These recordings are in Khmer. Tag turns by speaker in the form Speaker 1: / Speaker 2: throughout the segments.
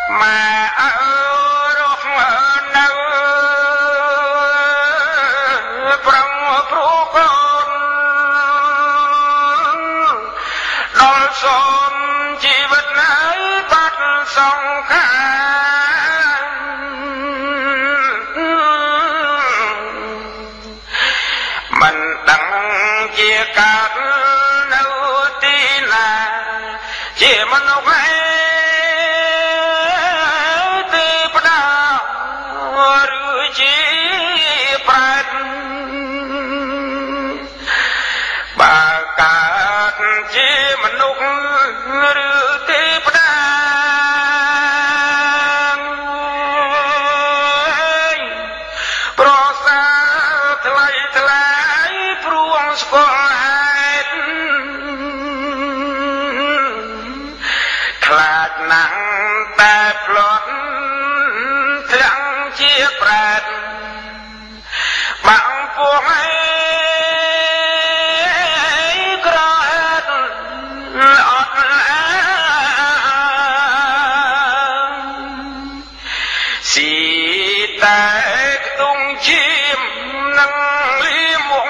Speaker 1: mà rốt nâu prong pro con đôi son chỉ vật ấy bắt song khang mình đặng chia cát nâu tí là chỉ mình đâu phải bà cả chỉ mình lúc rửa tiếp đang pro sa thay pruang squat khlat nặng ta plot thang chia prat bạn buông chim nâng ly mộng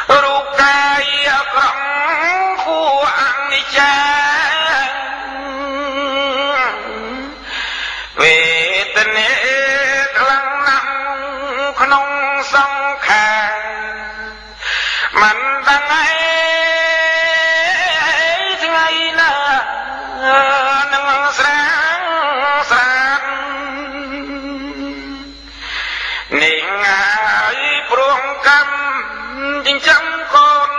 Speaker 1: rụt cây cọng khu ăn đi cha về tình hết lăng nặng không sông khả mình đang ấy thì ngày nè nâng sáng nên ai pruang cam chính chẳng con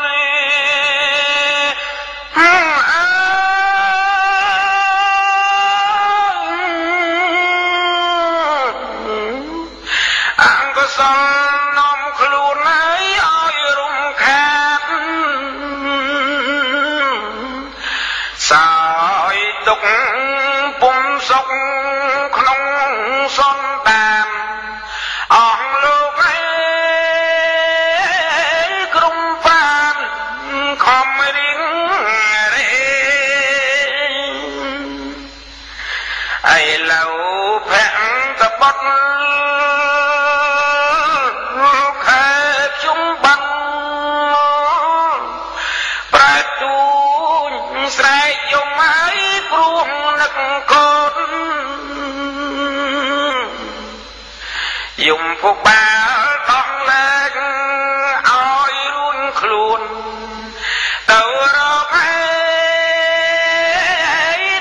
Speaker 1: ăn có son nom khluôn ấy oi rung khát soi tục bung sốc không son tàn ông lúc ấy cũng phan không đứng đây ai lâu phèn tập bắt khép chúng bắn pra tu sài dùng ấy pruang nực cốt dùng phục ba con lên oi luôn khuôn tàu rong ấy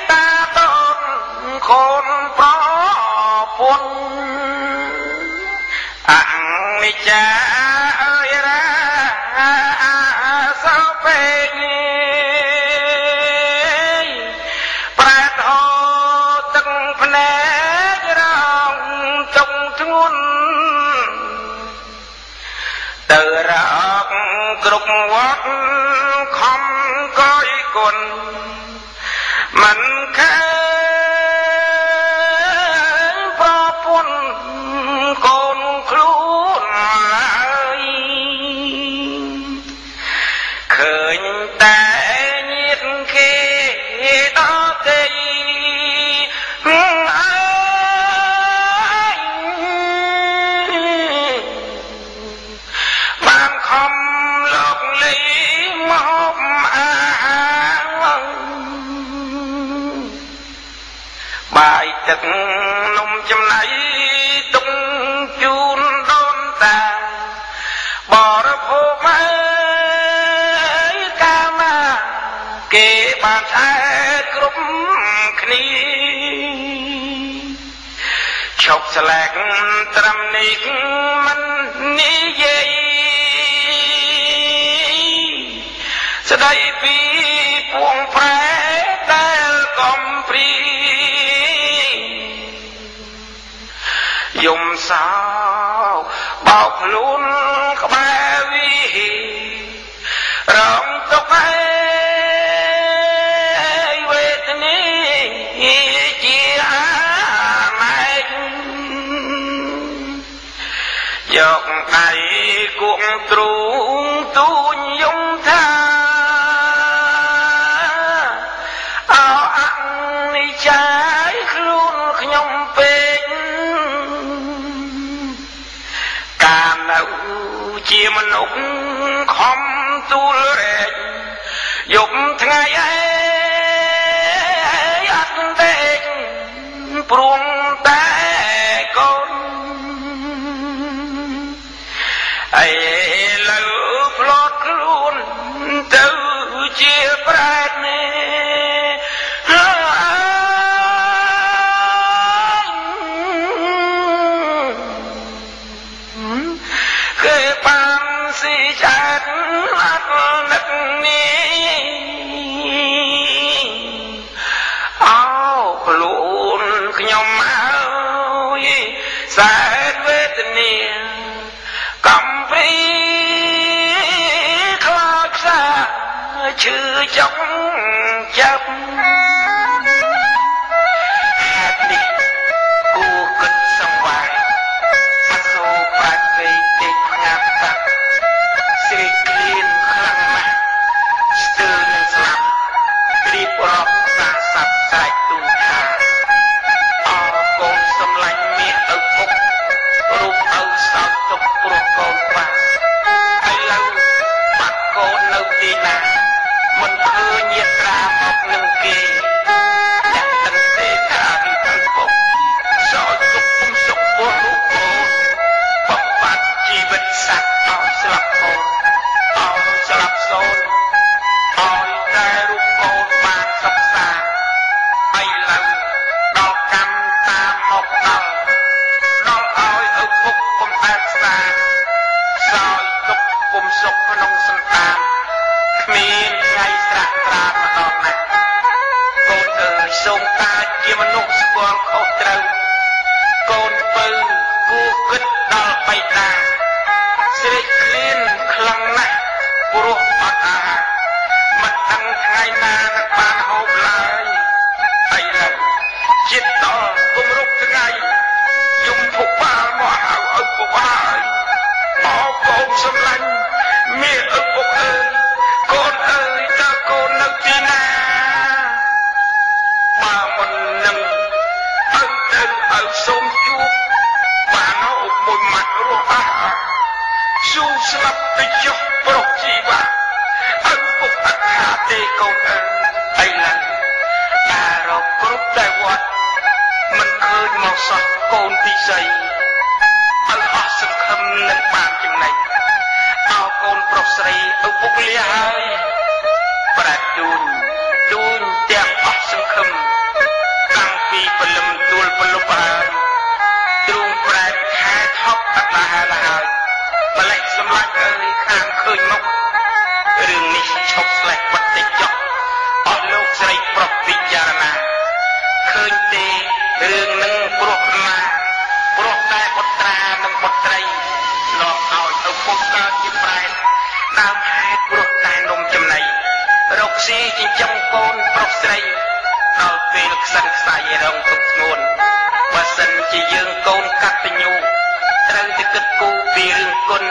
Speaker 1: ta tôn khôn pro buồn ăn đi cha ơi ra sao về pra thô từng phần trong thôn từ ra cục quát không có ý còn mình khẽ pro buồn con khluôn lại khởi ta nhiệt khi đó cây bài chất nông châm này tung chun đôn ta bỏ ra phố mấy ca ma kê bàn thái cướp khní chọc xa lạc trầm nít mình ní dây sẽ đây vì buông phá ta công pri dùng sao bọc luôn các ba vi rộng tốc ấy về tình chia mai dọc ai cũng trúng tu dung tha áo មនុស្សខំទូលរែកយប់ថ្ងៃឯអត់ដេកព្រមតែកូនអីលើផ្លត់ខ្លួនទៅជាប្រែតនេះគេបានស៊ីចាត់អត់នឹកនេះអោខ្លួនខ្ញុំហើយសែនវេទនាកំព្រីខ្លោចផ្សាឈឺចង់ចាប់ហេតុនេះគួរគិតសង្វាយអសូរប្រាច់ពេកទេងាប់តាក់ស្រេកឃ្លានខ្លាំងណាស់ស្ទើរនឹងស្លាប់រៀបរាប់សាស័ព្ទស្រែកទូលថាអរកូនសម្លាញ់មាសឪពុករូបឪសោកទុកព្រោះកូនបាក់ឥឡូវបាត់កូននៅទីណាមិនឃើញញាត្រាមកនឹងគេអ្នកទាំងទេថាពីឪពុកសោកទុកពុំសុខពោះរូបកូនបំបត្តិជីវិតសត្វឲ្យស្លាប់កូនឲ្យស្លាប់សូន្យឲ្យតែរូបកូនបានសុខសាន្តឥឡូវដល់កម្មតាមមកដល់ឲ្យឪពុកពុំអាចស្ដារសោយទុកពុំសុខក្នុងសន្តានគ្មានថ្ងៃស្រាក់ត្រាម្ដងណាស់កូនអើយសូមតាជាមនុស្សស្គាល់ខុសត្រូវកូនពៅគួរគិតដល់បៃតាស្រេកឃ្លានខ្លាំងណាស់ព្រោះអត់អាហារមិនដឹងថ្ងៃណានឹងបានហូបឡើយឥឡូវចិត្តដល់គំរប់ថ្ងៃយំពុកបាលមកហៅឪពុកហើយអោកូនសម្លាញ់មាសឪពុកអើយកូនអើយតើកូននៅទីណាបើមិននឹងឪសូមជួបបានហូបមួយម៉ាត់រស់អាហារស៊ូស្លាប់ទៅចុះប្រុសជីវ៉ាឪពុកអត់ថាទេកូនអើយឥឡូវតារកគ្រប់តែវត្តមិនឃើញមកសោះកូនទីសីឲ្យអស់សង្ឃឹមនឹងបានចំណេញអោកូនប្រុសស្រីឪពុកលាហើយប្រែជូនទាំងអស់សង្ឃឹមតាំងពីពលឹមទួលពលុបហើយទ្រូងប្រែខែថប់អត់ដែរហើយម្លេះសម្លាញ់អើយខាងឃើញមករឿងនេះឈប់ស្លេះបន្តិចចុះអស់លោកស្រីប្រុសពិចារណាឃើញទេរឿងនឹងព្រោះណាព្រោះតែបុត្រានិងបុត្រីលោកឲ្យឪពុកកើតជាប្រែតដើមហេតុព្រោះតែនំចំណៃរកស៊ីចិញ្ចឹមកូនប្រុសស្រីដល់ពេលខ្សិនខ្សែរងទុកធ្ងន់បើសិនជាយើងកូនកតញ្ញូត្រូវតែគិតគូរពីរឿងគុណ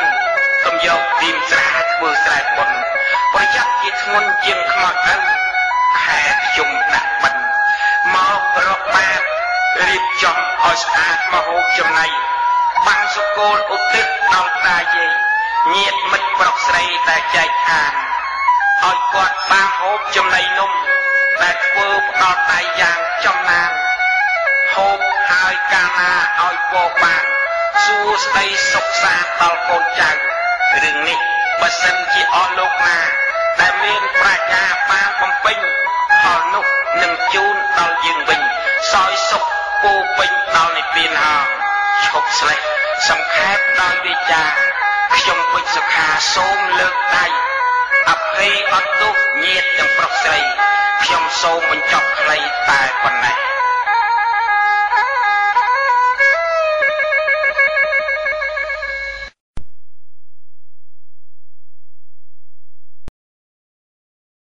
Speaker 1: កុំយកទីមស្រាធ្វើស្រែបុណ្យប្រយ័ត្នជាធ្ងន់ជាងខ្មោចទៅខែខ្ញុំដាក់បិណ្ឌមករកបាបរៀបចំឲ្យស្អាតមហូបចំណៃបានសុគលឧទ្ទិសដល់តាយាយញាតិមិត្តប្រុសស្រីតែចែកឋានឲ្យគាត់បានហូបចំណីនំដែលធ្វើផ្ដល់ដៃយ៉ាងចំណានហូបហើយកាលណាឲ្យពរបានសួស្ដីសុខសាន្តដល់កូនចៅរឿងនេះបើសិនជាអស់លោកណាដែលមានប្រាជ្ញាបានបំពេញផលនោះនឹងជូនដល់យើងវិញសោយសុខពោពេញដល់និព្វានហើយឈប់ស្លេះសង្ខេបដោយវិចារខ្ញុំពេញសុខាសូមលើកដៃអភ័យអត់ទោសញាតិទាំងប្រុសស្រីខ្ញុំសូមបញ្ចប់ខ្លីតែប៉ុណ្ណេះ